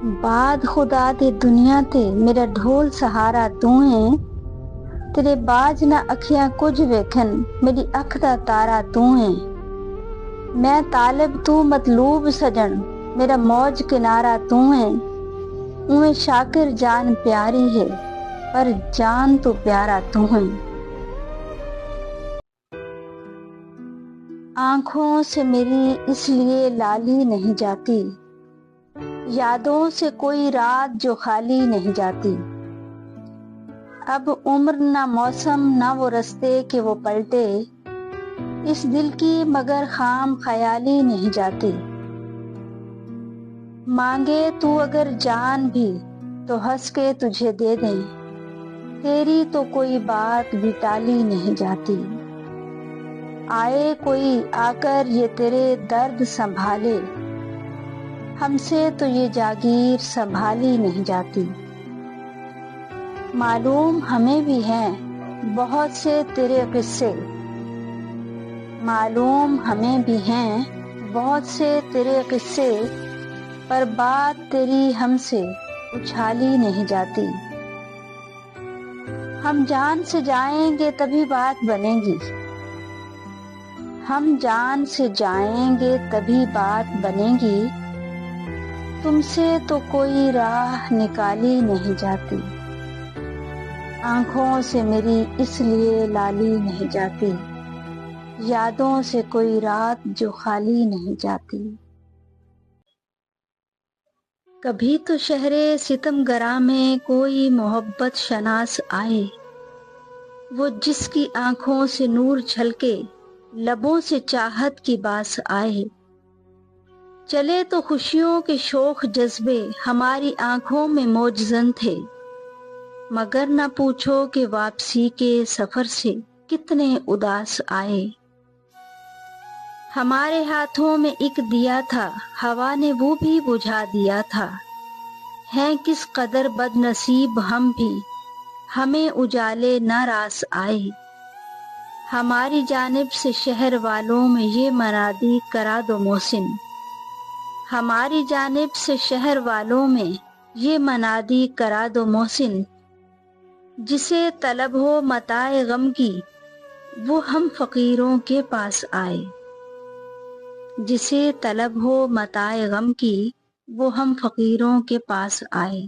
بعد خدا دے دنیا تے میرا ڈھول سہارا تو ہے، تیرے باج نہ اکھیاں کچھ ویکھن، میری اکھ دا تارا تو ہے۔ میں طالب تو مطلوب سجن، میرا موج کنارہ تو ہے۔ اویں شاکر جان پیاری ہے، پر جان تو پیارا تو ہے۔ آنکھوں سے میری اس لیے لالی نہیں جاتی، یادوں سے کوئی رات جو خالی نہیں جاتی۔ اب عمر نہ موسم نہ وہ رستے کہ وہ پلٹے، اس دل کی مگر خام خیالی نہیں جاتی۔ مانگے تو اگر جان بھی تو ہنس کے تجھے دے دیں، تیری تو کوئی بات بھی ٹالی نہیں جاتی۔ آئے کوئی آ کر یہ تیرے درد سنبھالے، ہم سے تو یہ جاگیر سنبھالی نہیں جاتی۔ معلوم ہمیں بھی ہیں بہت سے تیرے قصے، معلوم ہمیں بھی ہیں بہت سے تیرے قصے، پر بات تیری ہم سے اچھالی نہیں جاتی۔ ہم جان سے جائیں گے تبھی بات بنے گی، ہم جان سے جائیں گے تبھی بات بنے گی، تم سے تو کوئی راہ نکالی نہیں جاتی۔ آنکھوں سے میری اس لیے لالی نہیں جاتی، یادوں سے کوئی رات جو خالی نہیں جاتی۔ کبھی تو شہر ستم گراں میں کوئی محبت شناس آئے، وہ جس کی آنکھوں سے نور چھلکے، لبوں سے چاہت کی باس آئے۔ چلے تو خوشیوں کے شوخ جذبے ہماری آنکھوں میں موجزن تھے، مگر نہ پوچھو کہ واپسی کے سفر سے کتنے اداس آئے۔ ہمارے ہاتھوں میں ایک دیا تھا، ہوا نے وہ بھی بجھا دیا تھا، ہیں کس قدر بد نصیب ہم بھی، ہمیں اجالے نہ راس آئے۔ ہماری جانب سے شہر والوں میں یہ منادی کرا دو محسن، ہماری جانب سے شہر والوں میں یہ منادی کرا دو محسن، جسے طلب ہو متاع غم کی وہ ہم فقیروں کے پاس آئے۔ جسے طلب ہو متاع غم کی وہ ہم فقیروں کے پاس آئے۔